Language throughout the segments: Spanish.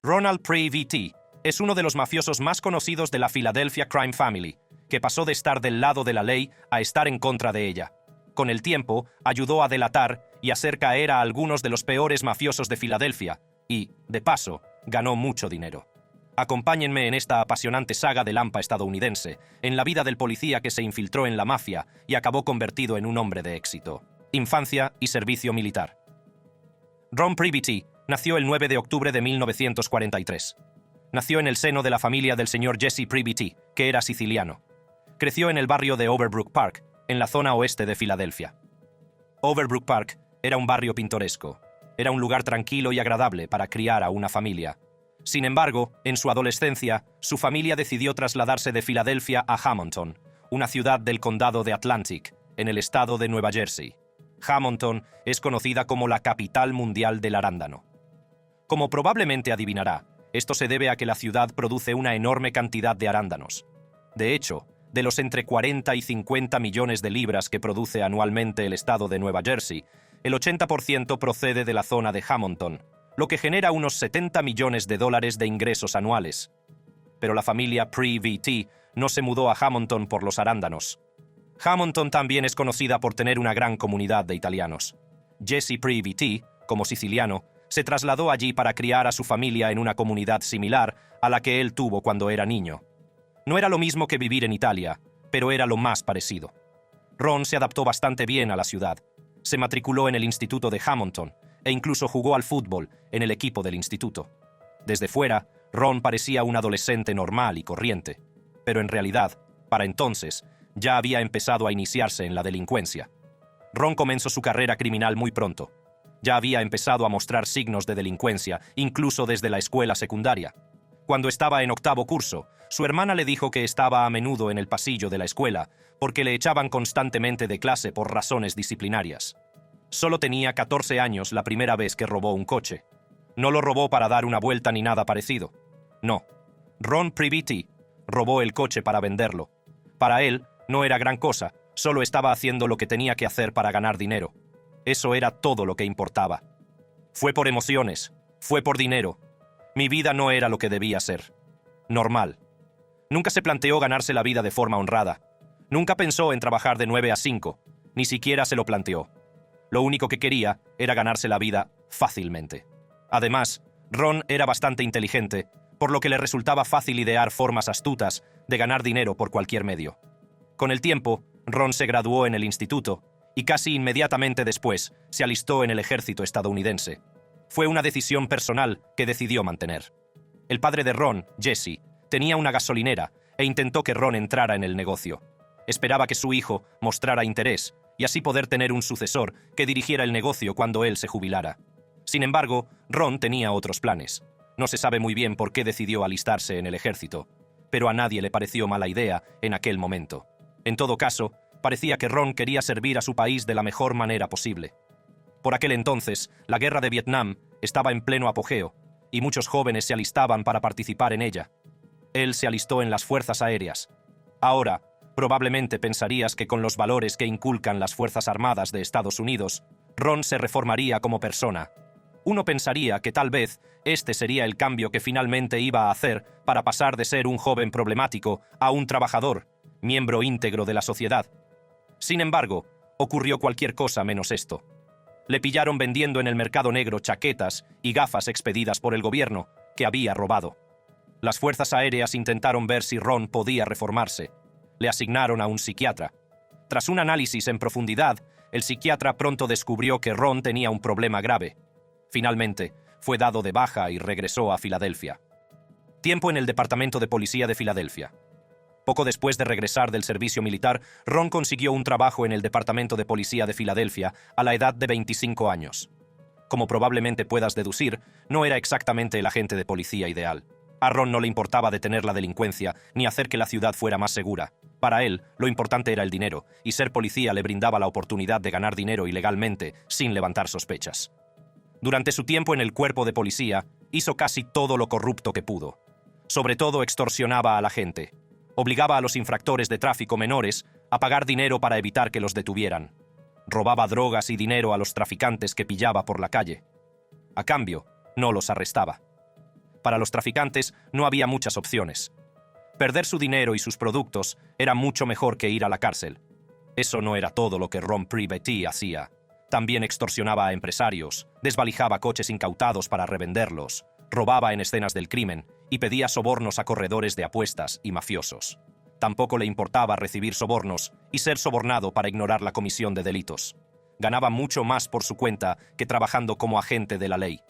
Ronald Previte es uno de los mafiosos más conocidos de la Philadelphia Crime Family, que pasó de estar del lado de la ley a estar en contra de ella. Con el tiempo, ayudó a delatar y hacer caer a algunos de los peores mafiosos de Filadelfia y, de paso, ganó mucho dinero. Acompáñenme en esta apasionante saga del AMPA estadounidense, en la vida del policía que se infiltró en la mafia y acabó convertido en un hombre de éxito. Infancia y servicio militar. Ron Previte nació el 9 de octubre de 1943. Nació en el seno de la familia del señor Jesse Previte, que era siciliano. Creció en el barrio de Overbrook Park, en la zona oeste de Filadelfia. Overbrook Park era un barrio pintoresco. Era un lugar tranquilo y agradable para criar a una familia. Sin embargo, en su adolescencia, su familia decidió trasladarse de Filadelfia a Hammonton, una ciudad del condado de Atlantic, en el estado de Nueva Jersey. Hammonton es conocida como la capital mundial del arándano. Como probablemente adivinará, esto se debe a que la ciudad produce una enorme cantidad de arándanos. De hecho, de los entre 40 y 50 millones de libras que produce anualmente el estado de Nueva Jersey, el 80% procede de la zona de Hammonton, lo que genera unos 70 millones de dólares de ingresos anuales. Pero la familia Previte no se mudó a Hammonton por los arándanos. Hammonton también es conocida por tener una gran comunidad de italianos. Jesse Previte, como siciliano, se trasladó allí para criar a su familia en una comunidad similar a la que él tuvo cuando era niño. No era lo mismo que vivir en Italia, pero era lo más parecido. Ron se adaptó bastante bien a la ciudad. Se matriculó en el instituto de Hammonton e incluso jugó al fútbol en el equipo del instituto. Desde fuera, Ron parecía un adolescente normal y corriente, pero en realidad, para entonces, ya había empezado a iniciarse en la delincuencia. Ron comenzó su carrera criminal muy pronto. Ya había empezado a mostrar signos de delincuencia, incluso desde la escuela secundaria. Cuando estaba en octavo curso, su hermana le dijo que estaba a menudo en el pasillo de la escuela porque le echaban constantemente de clase por razones disciplinarias. Solo tenía 14 años la primera vez que robó un coche. No lo robó para dar una vuelta ni nada parecido. No. Ron Previte robó el coche para venderlo. Para él, no era gran cosa, solo estaba haciendo lo que tenía que hacer para ganar dinero. Eso era todo lo que importaba. Fue por emociones, fue por dinero. Mi vida no era lo que debía ser. Normal. Nunca se planteó ganarse la vida de forma honrada. Nunca pensó en trabajar de 9 a 5. Ni siquiera se lo planteó. Lo único que quería era ganarse la vida fácilmente. Además, Ron era bastante inteligente, por lo que le resultaba fácil idear formas astutas de ganar dinero por cualquier medio. Con el tiempo, Ron se graduó en el instituto y casi inmediatamente después se alistó en el ejército estadounidense. Fue una decisión personal que decidió mantener. El padre de Ron, Jesse, tenía una gasolinera e intentó que Ron entrara en el negocio. Esperaba que su hijo mostrara interés y así poder tener un sucesor que dirigiera el negocio cuando él se jubilara. Sin embargo, Ron tenía otros planes. No se sabe muy bien por qué decidió alistarse en el ejército, pero a nadie le pareció mala idea en aquel momento. En todo caso, parecía que Ron quería servir a su país de la mejor manera posible. Por aquel entonces, la guerra de Vietnam estaba en pleno apogeo, y muchos jóvenes se alistaban para participar en ella. Él se alistó en las Fuerzas Aéreas. Ahora, probablemente pensarías que con los valores que inculcan las Fuerzas Armadas de Estados Unidos, Ron se reformaría como persona. Uno pensaría que tal vez este sería el cambio que finalmente iba a hacer para pasar de ser un joven problemático a un trabajador, miembro íntegro de la sociedad. Sin embargo, ocurrió cualquier cosa menos esto. Le pillaron vendiendo en el mercado negro chaquetas y gafas expedidas por el gobierno que había robado. Las Fuerzas Aéreas intentaron ver si Ron podía reformarse. Le asignaron a un psiquiatra. Tras un análisis en profundidad, el psiquiatra pronto descubrió que Ron tenía un problema grave. Finalmente, fue dado de baja y regresó a Filadelfia. Tiempo en el Departamento de Policía de Filadelfia. Poco después de regresar del servicio militar, Ron consiguió un trabajo en el Departamento de Policía de Filadelfia a la edad de 25 años. Como probablemente puedas deducir, no era exactamente el agente de policía ideal. A Ron no le importaba detener la delincuencia ni hacer que la ciudad fuera más segura. Para él, lo importante era el dinero, y ser policía le brindaba la oportunidad de ganar dinero ilegalmente sin levantar sospechas. Durante su tiempo en el cuerpo de policía, hizo casi todo lo corrupto que pudo. Sobre todo extorsionaba a la gente. Obligaba a los infractores de tráfico menores a pagar dinero para evitar que los detuvieran. Robaba drogas y dinero a los traficantes que pillaba por la calle. A cambio, no los arrestaba. Para los traficantes no había muchas opciones. Perder su dinero y sus productos era mucho mejor que ir a la cárcel. Eso no era todo lo que Ron Privetti hacía. También extorsionaba a empresarios, desvalijaba coches incautados para revenderlos, robaba en escenas del crimen y pedía sobornos a corredores de apuestas y mafiosos. Tampoco le importaba recibir sobornos y ser sobornado para ignorar la comisión de delitos. Ganaba mucho más por su cuenta que trabajando como agente de la ley.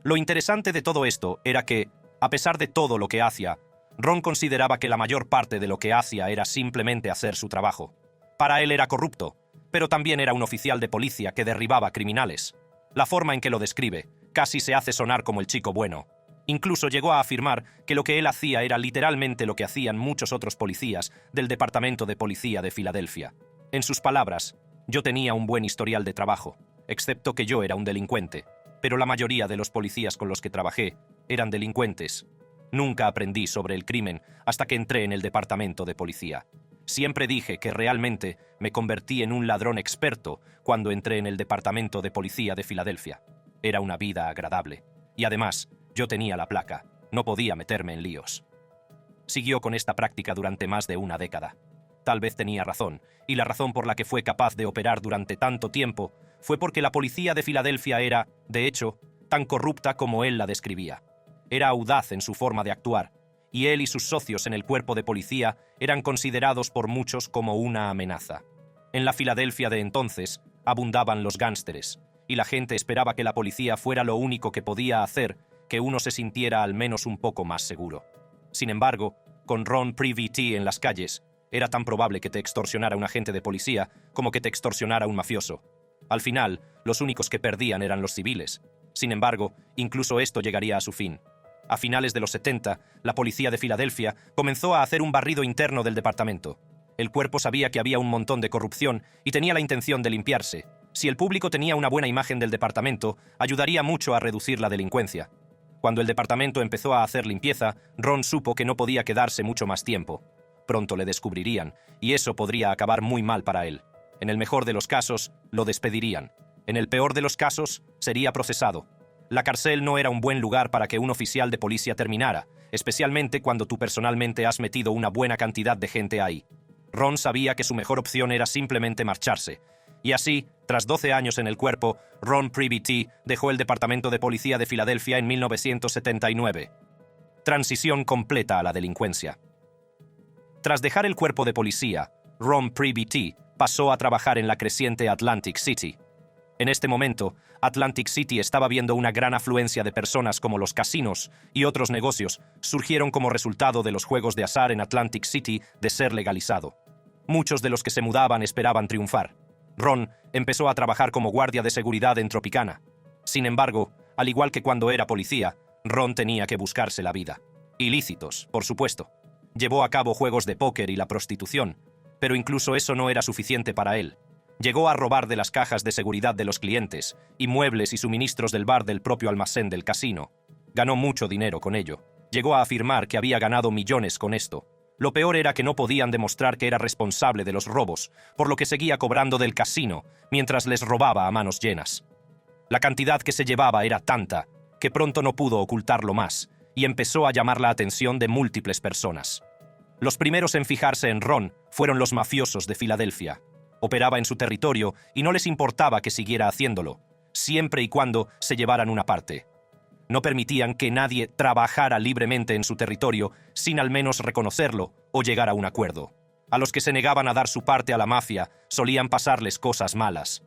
Lo interesante de todo esto era que, a pesar de todo lo que hacía, Ron consideraba que la mayor parte de lo que hacía era simplemente hacer su trabajo. Para él era corrupto, pero también era un oficial de policía que derribaba criminales. La forma en que lo describe casi se hace sonar como el chico bueno. Incluso llegó a afirmar que lo que él hacía era literalmente lo que hacían muchos otros policías del Departamento de Policía de Filadelfia. En sus palabras, yo tenía un buen historial de trabajo, excepto que yo era un delincuente, pero la mayoría de los policías con los que trabajé eran delincuentes. Nunca aprendí sobre el crimen hasta que entré en el departamento de policía. Siempre dije que realmente me convertí en un ladrón experto cuando entré en el departamento de policía de Filadelfia. Era una vida agradable. Y además, yo tenía la placa. No podía meterme en líos. Siguió con esta práctica durante más de una década. Tal vez tenía razón, y la razón por la que fue capaz de operar durante tanto tiempo fue porque la policía de Filadelfia era, de hecho, tan corrupta como él la describía. Era audaz en su forma de actuar, y él y sus socios en el cuerpo de policía eran considerados por muchos como una amenaza. En la Filadelfia de entonces abundaban los gánsteres, y la gente esperaba que la policía fuera lo único que podía hacer que uno se sintiera al menos un poco más seguro. Sin embargo, con Ron Privetti en las calles, era tan probable que te extorsionara un agente de policía como que te extorsionara un mafioso. Al final, los únicos que perdían eran los civiles. Sin embargo, incluso esto llegaría a su fin. A finales de los 70, la policía de Filadelfia comenzó a hacer un barrido interno del departamento. El cuerpo sabía que había un montón de corrupción y tenía la intención de limpiarse. Si el público tenía una buena imagen del departamento, ayudaría mucho a reducir la delincuencia. Cuando el departamento empezó a hacer limpieza, Ron supo que no podía quedarse mucho más tiempo. Pronto le descubrirían, y eso podría acabar muy mal para él. En el mejor de los casos, lo despedirían. En el peor de los casos, sería procesado. La cárcel no era un buen lugar para que un oficial de policía terminara, especialmente cuando tú personalmente has metido una buena cantidad de gente ahí. Ron sabía que su mejor opción era simplemente marcharse. Y así, tras 12 años en el cuerpo, Ron Privetti dejó el Departamento de Policía de Filadelfia en 1979. Transición completa a la delincuencia. Tras dejar el cuerpo de policía, Ron Privetti pasó a trabajar en la creciente Atlantic City. En este momento, Atlantic City estaba viendo una gran afluencia de personas como los casinos y otros negocios surgieron como resultado de los juegos de azar en Atlantic City de ser legalizado. Muchos de los que se mudaban esperaban triunfar. Ron empezó a trabajar como guardia de seguridad en Tropicana. Sin embargo, al igual que cuando era policía, Ron tenía que buscarse la vida. Ilícitos, por supuesto. Llevó a cabo juegos de póker y la prostitución, pero incluso eso no era suficiente para él. Llegó a robar de las cajas de seguridad de los clientes y muebles y suministros del bar del propio almacén del casino. Ganó mucho dinero con ello. Llegó a afirmar que había ganado millones con esto. Lo peor era que no podían demostrar que era responsable de los robos, por lo que seguía cobrando del casino mientras les robaba a manos llenas. La cantidad que se llevaba era tanta que pronto no pudo ocultarlo más y empezó a llamar la atención de múltiples personas. Los primeros en fijarse en Ron fueron los mafiosos de Filadelfia. Operaba en su territorio y no les importaba que siguiera haciéndolo, siempre y cuando se llevaran una parte. No permitían que nadie trabajara libremente en su territorio sin al menos reconocerlo o llegar a un acuerdo. A los que se negaban a dar su parte a la mafia solían pasarles cosas malas.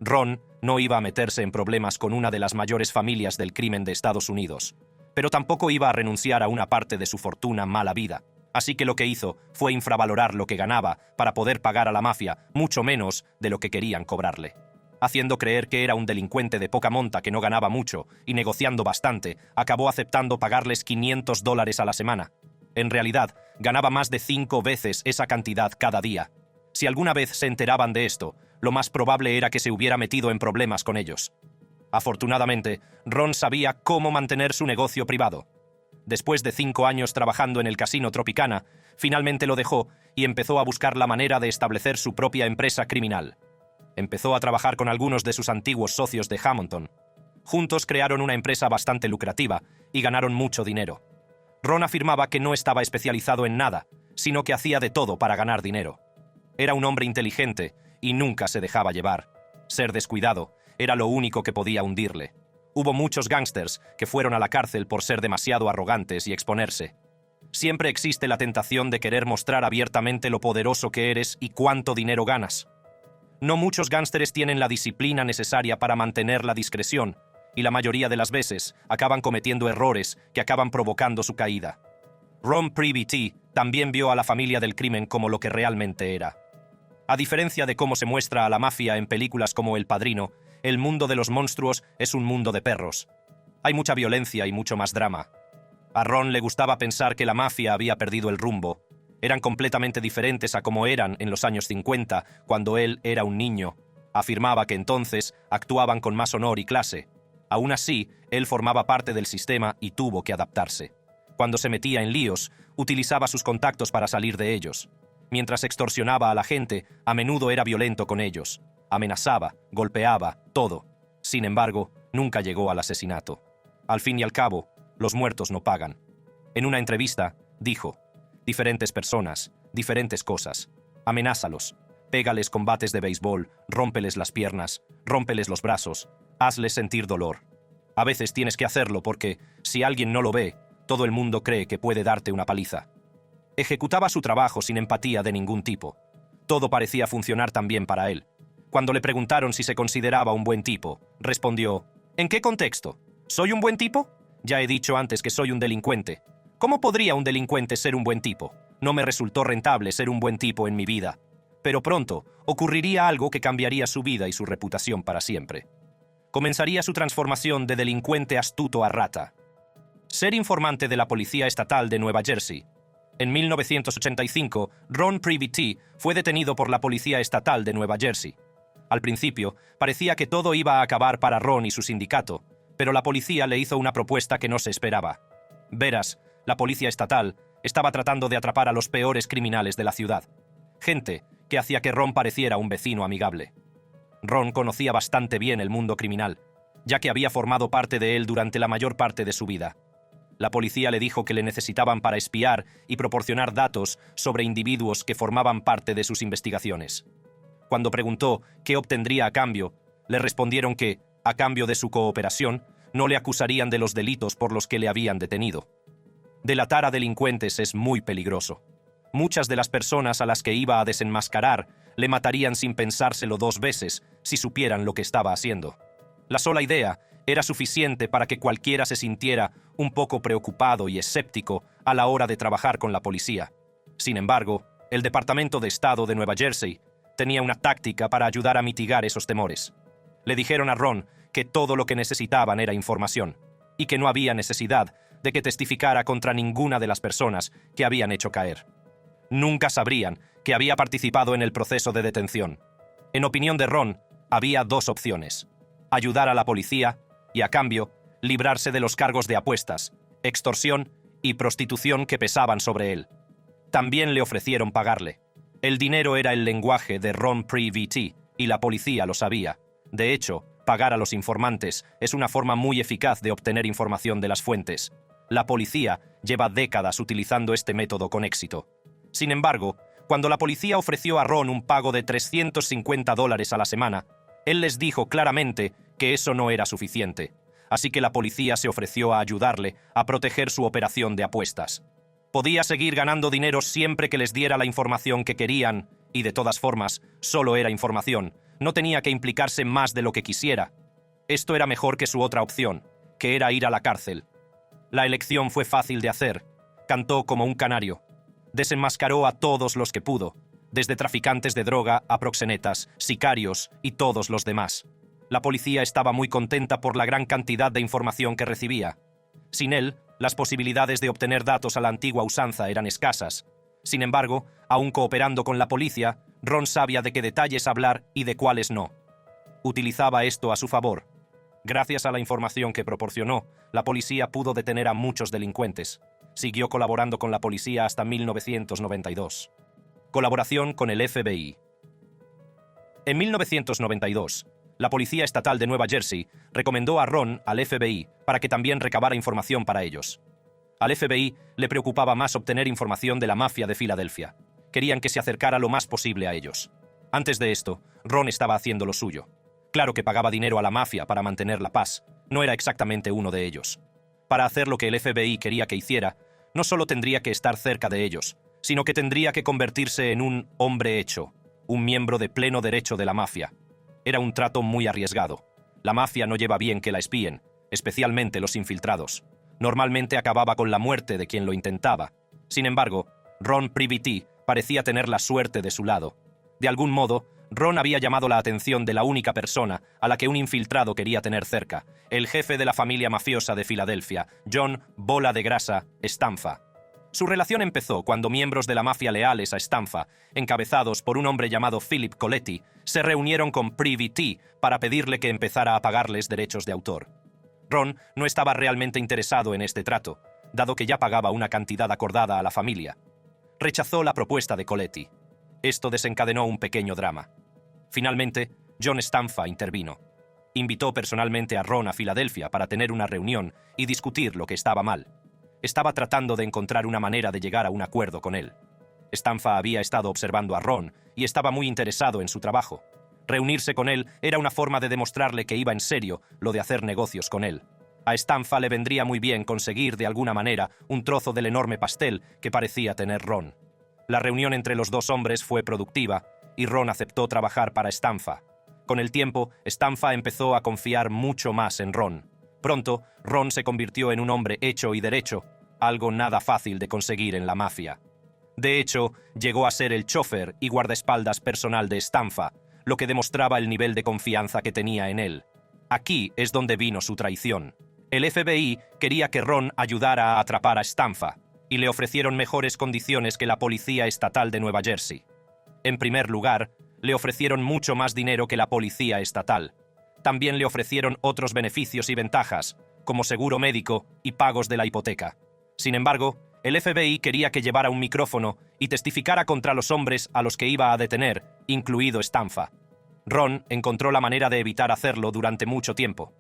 Ron no iba a meterse en problemas con una de las mayores familias del crimen de Estados Unidos, pero tampoco iba a renunciar a una parte de su fortuna mala vida. Así que lo que hizo fue infravalorar lo que ganaba para poder pagar a la mafia mucho menos de lo que querían cobrarle. Haciendo creer que era un delincuente de poca monta que no ganaba mucho y negociando bastante, acabó aceptando pagarles $500 a la semana. En realidad, ganaba más de 5 veces esa cantidad cada día. Si alguna vez se enteraban de esto, lo más probable era que se hubiera metido en problemas con ellos. Afortunadamente, Ron sabía cómo mantener su negocio privado. Después de 5 años trabajando en el casino Tropicana, finalmente lo dejó y empezó a buscar la manera de establecer su propia empresa criminal. Empezó a trabajar con algunos de sus antiguos socios de Hamilton. Juntos crearon una empresa bastante lucrativa y ganaron mucho dinero. Ron afirmaba que no estaba especializado en nada, sino que hacía de todo para ganar dinero. Era un hombre inteligente y nunca se dejaba llevar. Ser descuidado era lo único que podía hundirle. Hubo muchos gángsters que fueron a la cárcel por ser demasiado arrogantes y exponerse. Siempre existe la tentación de querer mostrar abiertamente lo poderoso que eres y cuánto dinero ganas. No muchos gángsters tienen la disciplina necesaria para mantener la discreción, y la mayoría de las veces acaban cometiendo errores que acaban provocando su caída. Ron Privity también vio a la familia del crimen como lo que realmente era. A diferencia de cómo se muestra a la mafia en películas como El Padrino, el mundo de los monstruos es un mundo de perros. Hay mucha violencia y mucho más drama. A Ron le gustaba pensar que la mafia había perdido el rumbo. Eran completamente diferentes a como eran en los años 50, cuando él era un niño. Afirmaba que entonces actuaban con más honor y clase. Aún así, él formaba parte del sistema y tuvo que adaptarse. Cuando se metía en líos, utilizaba sus contactos para salir de ellos. Mientras extorsionaba a la gente, a menudo era violento con ellos. Amenazaba, golpeaba, todo. Sin embargo, nunca llegó al asesinato. Al fin y al cabo, los muertos no pagan. En una entrevista, dijo: diferentes personas, diferentes cosas. Amenázalos. Pégales con bates de béisbol, rómpeles las piernas, rómpeles los brazos, hazles sentir dolor. A veces tienes que hacerlo porque, si alguien no lo ve, todo el mundo cree que puede darte una paliza. Ejecutaba su trabajo sin empatía de ningún tipo. Todo parecía funcionar tan bien para él. Cuando le preguntaron si se consideraba un buen tipo, respondió: ¿en qué contexto? ¿Soy un buen tipo? Ya he dicho antes que soy un delincuente. ¿Cómo podría un delincuente ser un buen tipo? No me resultó rentable ser un buen tipo en mi vida. Pero pronto ocurriría algo que cambiaría su vida y su reputación para siempre. Comenzaría su transformación de delincuente astuto a rata. Ser informante de la Policía Estatal de Nueva Jersey. En 1985, Ron Privity fue detenido por la Policía Estatal de Nueva Jersey. Al principio, parecía que todo iba a acabar para Ron y su sindicato, pero la policía le hizo una propuesta que no se esperaba. Verás, la Policía Estatal estaba tratando de atrapar a los peores criminales de la ciudad. Gente que hacía que Ron pareciera un vecino amigable. Ron conocía bastante bien el mundo criminal, ya que había formado parte de él durante la mayor parte de su vida. La policía le dijo que le necesitaban para espiar y proporcionar datos sobre individuos que formaban parte de sus investigaciones. Cuando preguntó qué obtendría a cambio, le respondieron que, a cambio de su cooperación, no le acusarían de los delitos por los que le habían detenido. Delatar a delincuentes es muy peligroso. Muchas de las personas a las que iba a desenmascarar le matarían sin pensárselo 2 veces si supieran lo que estaba haciendo. La sola idea era suficiente para que cualquiera se sintiera un poco preocupado y escéptico a la hora de trabajar con la policía. Sin embargo, el Departamento de Estado de Nueva Jersey tenía una táctica para ayudar a mitigar esos temores. Le dijeron a Ron que todo lo que necesitaban era información, y que no había necesidad de que testificara contra ninguna de las personas que habían hecho caer. Nunca sabrían que había participado en el proceso de detención. En opinión de Ron, había 2 opciones: ayudar a la policía y, a cambio, librarse de los cargos de apuestas, extorsión y prostitución que pesaban sobre él. También le ofrecieron pagarle. El dinero era el lenguaje de Ron Privity, y la policía lo sabía. De hecho, pagar a los informantes es una forma muy eficaz de obtener información de las fuentes. La policía lleva décadas utilizando este método con éxito. Sin embargo, cuando la policía ofreció a Ron un pago de $350 a la semana, él les dijo claramente que eso no era suficiente. Así que la policía se ofreció a ayudarle a proteger su operación de apuestas. Podía seguir ganando dinero siempre que les diera la información que querían, y de todas formas, solo era información. No tenía que implicarse más de lo que quisiera. Esto era mejor que su otra opción, que era ir a la cárcel. La elección fue fácil de hacer. Cantó como un canario. Desenmascaró a todos los que pudo, desde traficantes de droga a proxenetas, sicarios y todos los demás. La policía estaba muy contenta por la gran cantidad de información que recibía. Sin él, las posibilidades de obtener datos a la antigua usanza eran escasas. Sin embargo, aún cooperando con la policía, Ron sabía de qué detalles hablar y de cuáles no. Utilizaba esto a su favor. Gracias a la información que proporcionó, la policía pudo detener a muchos delincuentes. Siguió colaborando con la policía hasta 1992. Colaboración con el FBI. En 1992, La Policía Estatal de Nueva Jersey recomendó a Ron al FBI para que también recabara información para ellos. Al FBI le preocupaba más obtener información de la mafia de Filadelfia. Querían que se acercara lo más posible a ellos. Antes de esto, Ron estaba haciendo lo suyo. Claro que pagaba dinero a la mafia para mantener la paz. No era exactamente uno de ellos. Para hacer lo que el FBI quería que hiciera, no solo tendría que estar cerca de ellos, sino que tendría que convertirse en un hombre hecho, un miembro de pleno derecho de la mafia. Era un trato muy arriesgado. La mafia no lleva bien que la espíen, especialmente los infiltrados. Normalmente acababa con la muerte de quien lo intentaba. Sin embargo, Ron Privity parecía tener la suerte de su lado. De algún modo, Ron había llamado la atención de la única persona a la que un infiltrado quería tener cerca, el jefe de la familia mafiosa de Filadelfia, John Bola de Grasa Stanfa. Su relación empezó cuando miembros de la mafia leales a Stanfa, encabezados por un hombre llamado Philip Coletti, se reunieron con Privity para pedirle que empezara a pagarles derechos de autor. Ron no estaba realmente interesado en este trato, dado que ya pagaba una cantidad acordada a la familia. Rechazó la propuesta de Coletti. Esto desencadenó un pequeño drama. Finalmente, John Stanfa intervino. Invitó personalmente a Ron a Filadelfia para tener una reunión y discutir lo que estaba mal. Estaba tratando de encontrar una manera de llegar a un acuerdo con él. Stanfa había estado observando a Ron y estaba muy interesado en su trabajo. Reunirse con él era una forma de demostrarle que iba en serio lo de hacer negocios con él. A Stanfa le vendría muy bien conseguir de alguna manera un trozo del enorme pastel que parecía tener Ron. La reunión entre los dos hombres fue productiva y Ron aceptó trabajar para Stanfa. Con el tiempo, Stanfa empezó a confiar mucho más en Ron. Pronto, Ron se convirtió en un hombre hecho y derecho, algo nada fácil de conseguir en la mafia. De hecho, llegó a ser el chófer y guardaespaldas personal de Stanfa, lo que demostraba el nivel de confianza que tenía en él. Aquí es donde vino su traición. El FBI quería que Ron ayudara a atrapar a Stanfa, y le ofrecieron mejores condiciones que la Policía Estatal de Nueva Jersey. En primer lugar, le ofrecieron mucho más dinero que la Policía Estatal. También le ofrecieron otros beneficios y ventajas, como seguro médico y pagos de la hipoteca. Sin embargo, el FBI quería que llevara un micrófono y testificara contra los hombres a los que iba a detener, incluido Stanfa. Ron encontró la manera de evitar hacerlo durante mucho tiempo.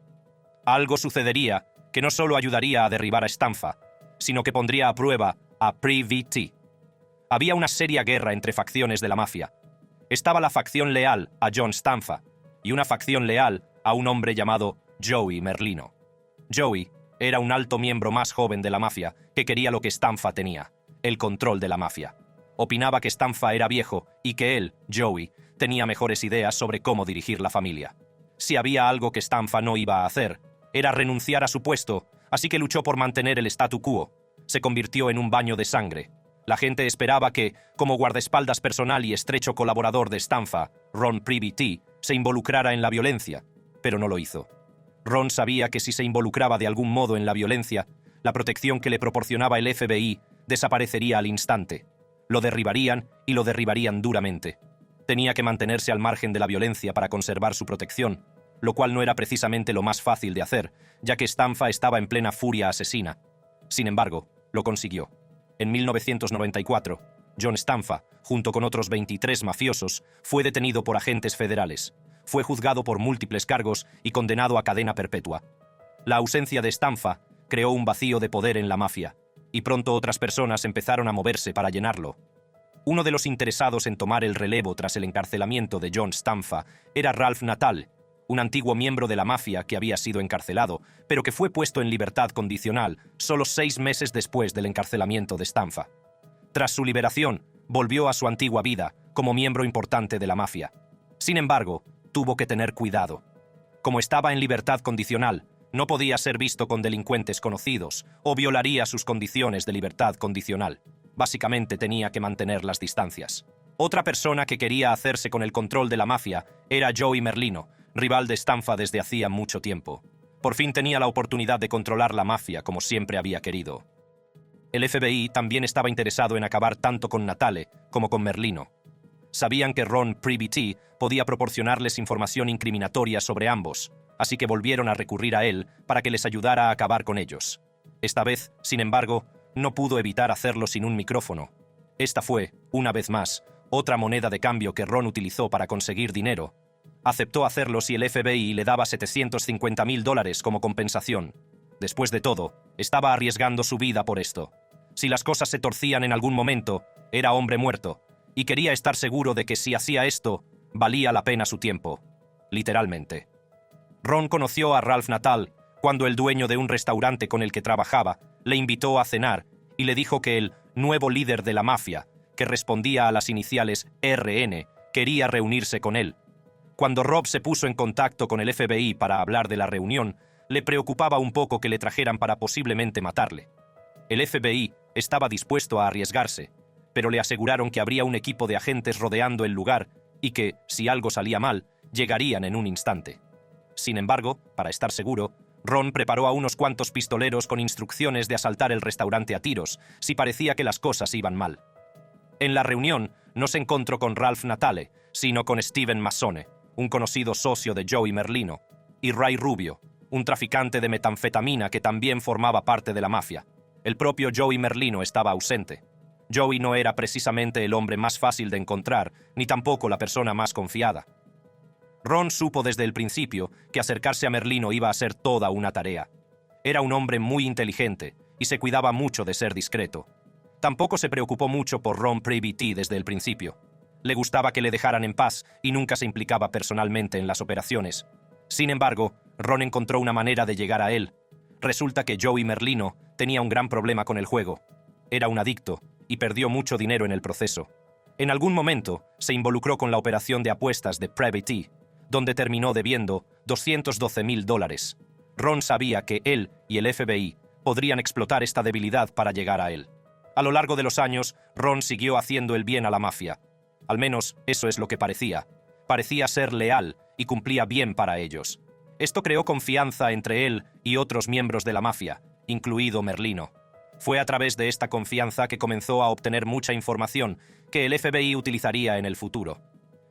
Algo sucedería que no solo ayudaría a derribar a Stanfa, sino que pondría a prueba a Privity. Había una seria guerra entre facciones de la mafia. Estaba la facción leal a John Stanfa y una facción leal a un hombre llamado Joey Merlino. Joey era un alto miembro más joven de la mafia que quería lo que Stanfa tenía, el control de la mafia. Opinaba que Stanfa era viejo y que él, Joey, tenía mejores ideas sobre cómo dirigir la familia. Si había algo que Stanfa no iba a hacer, era renunciar a su puesto, así que luchó por mantener el statu quo. Se convirtió en un baño de sangre. La gente esperaba que, como guardaespaldas personal y estrecho colaborador de Stanfa, Ron Privity se involucrara en la violencia, pero no lo hizo. Ron sabía que si se involucraba de algún modo en la violencia, la protección que le proporcionaba el FBI desaparecería al instante. Lo derribarían y lo derribarían duramente. Tenía que mantenerse al margen de la violencia para conservar su protección, lo cual no era precisamente lo más fácil de hacer, ya que Stanfa estaba en plena furia asesina. Sin embargo, lo consiguió. En 1994, John Stanfa, junto con otros 23 mafiosos, fue detenido por agentes federales. Fue juzgado por múltiples cargos y condenado a cadena perpetua. La ausencia de Stanfa creó un vacío de poder en la mafia, y pronto otras personas empezaron a moverse para llenarlo. Uno de los interesados en tomar el relevo tras el encarcelamiento de John Stanfa era Ralph Natal, un antiguo miembro de la mafia que había sido encarcelado, pero que fue puesto en libertad condicional solo 6 meses después del encarcelamiento de Stanfa. Tras su liberación, volvió a su antigua vida como miembro importante de la mafia. Sin embargo, tuvo que tener cuidado. Como estaba en libertad condicional, no podía ser visto con delincuentes conocidos o violaría sus condiciones de libertad condicional. Básicamente tenía que mantener las distancias. Otra persona que quería hacerse con el control de la mafia era Joey Merlino, rival de Stanfa desde hacía mucho tiempo. Por fin tenía la oportunidad de controlar la mafia como siempre había querido. El FBI también estaba interesado en acabar tanto con Natale como con Merlino. Sabían que Ron Privity podía proporcionarles información incriminatoria sobre ambos, así que volvieron a recurrir a él para que les ayudara a acabar con ellos. Esta vez, sin embargo, no pudo evitar hacerlo sin un micrófono. Esta fue, una vez más, otra moneda de cambio que Ron utilizó para conseguir dinero. Aceptó hacerlo si el FBI le daba $750,000 como compensación. Después de todo, estaba arriesgando su vida por esto. Si las cosas se torcían en algún momento, era hombre muerto, y quería estar seguro de que si hacía esto, valía la pena su tiempo. Literalmente. Ron conoció a Ralph Natal cuando el dueño de un restaurante con el que trabajaba le invitó a cenar y le dijo que el nuevo líder de la mafia, que respondía a las iniciales RN, quería reunirse con él. Cuando Rob se puso en contacto con el FBI para hablar de la reunión, le preocupaba un poco que le trajeran para posiblemente matarle. El FBI estaba dispuesto a arriesgarse, pero le aseguraron que habría un equipo de agentes rodeando el lugar y que, si algo salía mal, llegarían en un instante. Sin embargo, para estar seguro, Ron preparó a unos cuantos pistoleros con instrucciones de asaltar el restaurante a tiros si parecía que las cosas iban mal. En la reunión no se encontró con Ralph Natale, sino con Steven Massone, un conocido socio de Joey Merlino, y Ray Rubio, un traficante de metanfetamina que también formaba parte de la mafia. El propio Joey Merlino estaba ausente. Joey no era precisamente el hombre más fácil de encontrar, ni tampoco la persona más confiada. Ron supo desde el principio que acercarse a Merlino iba a ser toda una tarea. Era un hombre muy inteligente y se cuidaba mucho de ser discreto. Tampoco se preocupó mucho por Ron Privity desde el principio. Le gustaba que le dejaran en paz y nunca se implicaba personalmente en las operaciones. Sin embargo, Ron encontró una manera de llegar a él. Resulta que Joey Merlino tenía un gran problema con el juego. Era un adicto y perdió mucho dinero en el proceso. En algún momento se involucró con la operación de apuestas de Privity, donde terminó debiendo $212,000. Ron sabía que él y el FBI podrían explotar esta debilidad para llegar a él. A lo largo de los años, Ron siguió haciendo el bien a la mafia. Al menos eso es lo que parecía. Parecía ser leal y cumplía bien para ellos. Esto creó confianza entre él y otros miembros de la mafia, incluido Merlino. Fue a través de esta confianza que comenzó a obtener mucha información que el FBI utilizaría en el futuro.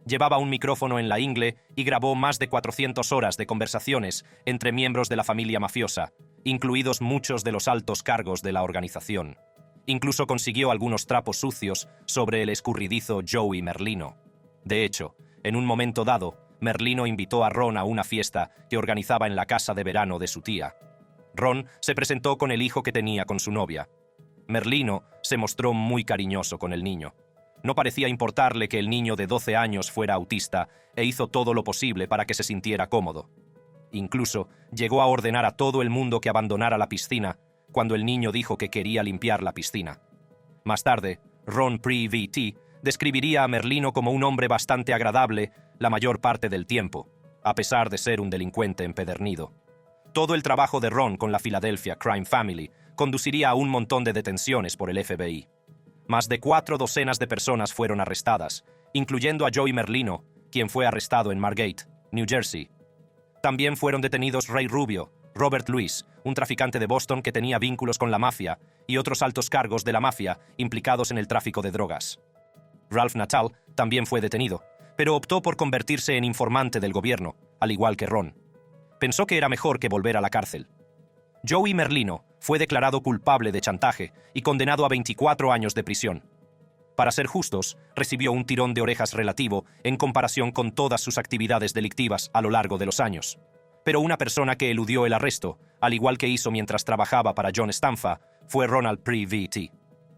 Llevaba un micrófono en la ingle y grabó más de 400 horas de conversaciones entre miembros de la familia mafiosa, incluidos muchos de los altos cargos de la organización. Incluso consiguió algunos trapos sucios sobre el escurridizo Joey Merlino. De hecho, en un momento dado, Merlino invitó a Ron a una fiesta que organizaba en la casa de verano de su tía. Ron se presentó con el hijo que tenía con su novia. Merlino se mostró muy cariñoso con el niño. No parecía importarle que el niño de 12 años fuera autista e hizo todo lo posible para que se sintiera cómodo. Incluso llegó a ordenar a todo el mundo que abandonara la piscina cuando el niño dijo que quería limpiar la piscina. Más tarde, Ron Privity describiría a Merlino como un hombre bastante agradable la mayor parte del tiempo, a pesar de ser un delincuente empedernido. Todo el trabajo de Ron con la Philadelphia Crime Family conduciría a un montón de detenciones por el FBI. Más de 4 docenas de personas fueron arrestadas, incluyendo a Joey Merlino, quien fue arrestado en Margate, New Jersey. También fueron detenidos Ray Rubio, Robert Louis, un traficante de Boston que tenía vínculos con la mafia, y otros altos cargos de la mafia implicados en el tráfico de drogas. Ralph Natal también fue detenido, pero optó por convertirse en informante del gobierno, al igual que Ron. Pensó que era mejor que volver a la cárcel. Joey Merlino fue declarado culpable de chantaje y condenado a 24 años de prisión. Para ser justos, recibió un tirón de orejas relativo en comparación con todas sus actividades delictivas a lo largo de los años. Pero una persona que eludió el arresto, al igual que hizo mientras trabajaba para John Stanfa, fue Ronald Privity.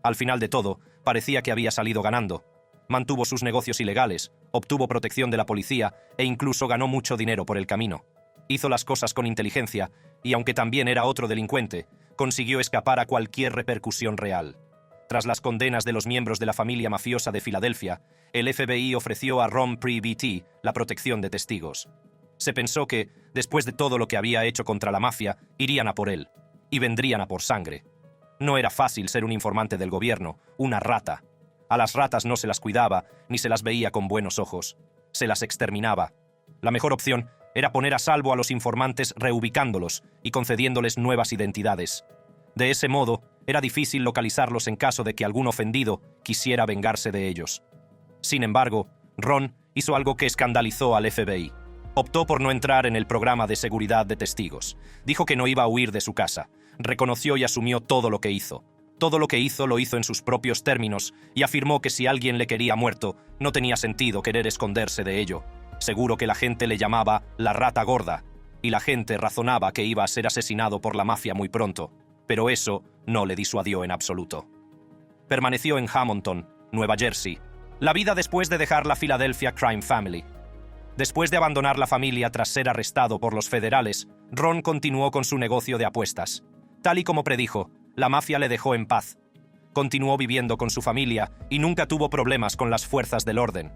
Al final de todo, parecía que había salido ganando. Mantuvo sus negocios ilegales, obtuvo protección de la policía e incluso ganó mucho dinero por el camino. Hizo las cosas con inteligencia y, aunque también era otro delincuente, consiguió escapar a cualquier repercusión real. Tras las condenas de los miembros de la familia mafiosa de Filadelfia, el FBI ofreció a Ron Privity la protección de testigos. Se pensó que, después de todo lo que había hecho contra la mafia, irían a por él, y vendrían a por sangre. No era fácil ser un informante del gobierno, una rata. A las ratas no se las cuidaba, ni se las veía con buenos ojos. Se las exterminaba. La mejor opción era poner a salvo a los informantes reubicándolos y concediéndoles nuevas identidades. De ese modo, era difícil localizarlos en caso de que algún ofendido quisiera vengarse de ellos. Sin embargo, Ron hizo algo que escandalizó al FBI. Optó por no entrar en el programa de seguridad de testigos. Dijo que no iba a huir de su casa. Reconoció y asumió todo lo que hizo. Todo lo que hizo lo hizo en sus propios términos y afirmó que si alguien le quería muerto, no tenía sentido querer esconderse de ello. Seguro que la gente le llamaba la rata gorda, y la gente razonaba que iba a ser asesinado por la mafia muy pronto, pero eso no le disuadió en absoluto. Permaneció en Hammonton, Nueva Jersey, la vida después de dejar la Philadelphia Crime Family. Después de abandonar la familia tras ser arrestado por los federales, Ron continuó con su negocio de apuestas. Tal y como predijo, la mafia le dejó en paz. Continuó viviendo con su familia y nunca tuvo problemas con las fuerzas del orden.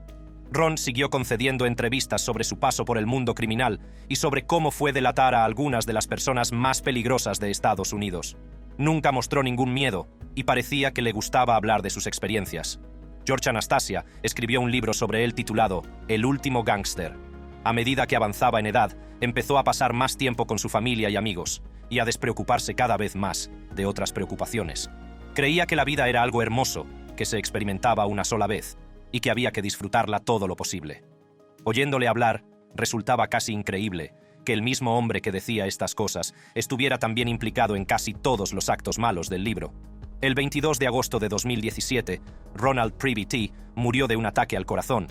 Ron siguió concediendo entrevistas sobre su paso por el mundo criminal y sobre cómo fue delatar a algunas de las personas más peligrosas de Estados Unidos. Nunca mostró ningún miedo y parecía que le gustaba hablar de sus experiencias. George Anastasia escribió un libro sobre él titulado El último gángster. A medida que avanzaba en edad, empezó a pasar más tiempo con su familia y amigos y a despreocuparse cada vez más de otras preocupaciones. Creía que la vida era algo hermoso, que se experimentaba una sola vez y que había que disfrutarla todo lo posible. Oyéndole hablar, resultaba casi increíble que el mismo hombre que decía estas cosas estuviera también implicado en casi todos los actos malos del libro. El 22 de agosto de 2017, Ronald Privy T. murió de un ataque al corazón.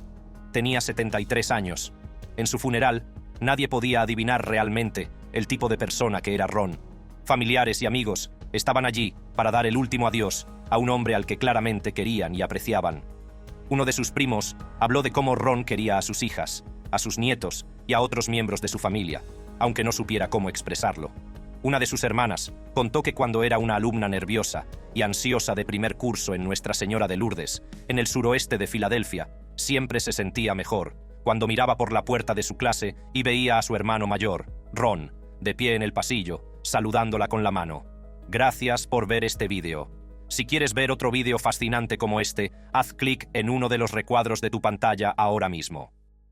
Tenía 73 años. En su funeral, nadie podía adivinar realmente el tipo de persona que era Ron. Familiares y amigos estaban allí para dar el último adiós a un hombre al que claramente querían y apreciaban. Uno de sus primos habló de cómo Ron quería a sus hijas, a sus nietos y a otros miembros de su familia, aunque no supiera cómo expresarlo. Una de sus hermanas contó que cuando era una alumna nerviosa y ansiosa de primer curso en Nuestra Señora de Lourdes, en el suroeste de Filadelfia, siempre se sentía mejor cuando miraba por la puerta de su clase y veía a su hermano mayor, Ron, de pie en el pasillo, saludándola con la mano. Gracias por ver este vídeo. Si quieres ver otro vídeo fascinante como este, haz clic en uno de los recuadros de tu pantalla ahora mismo.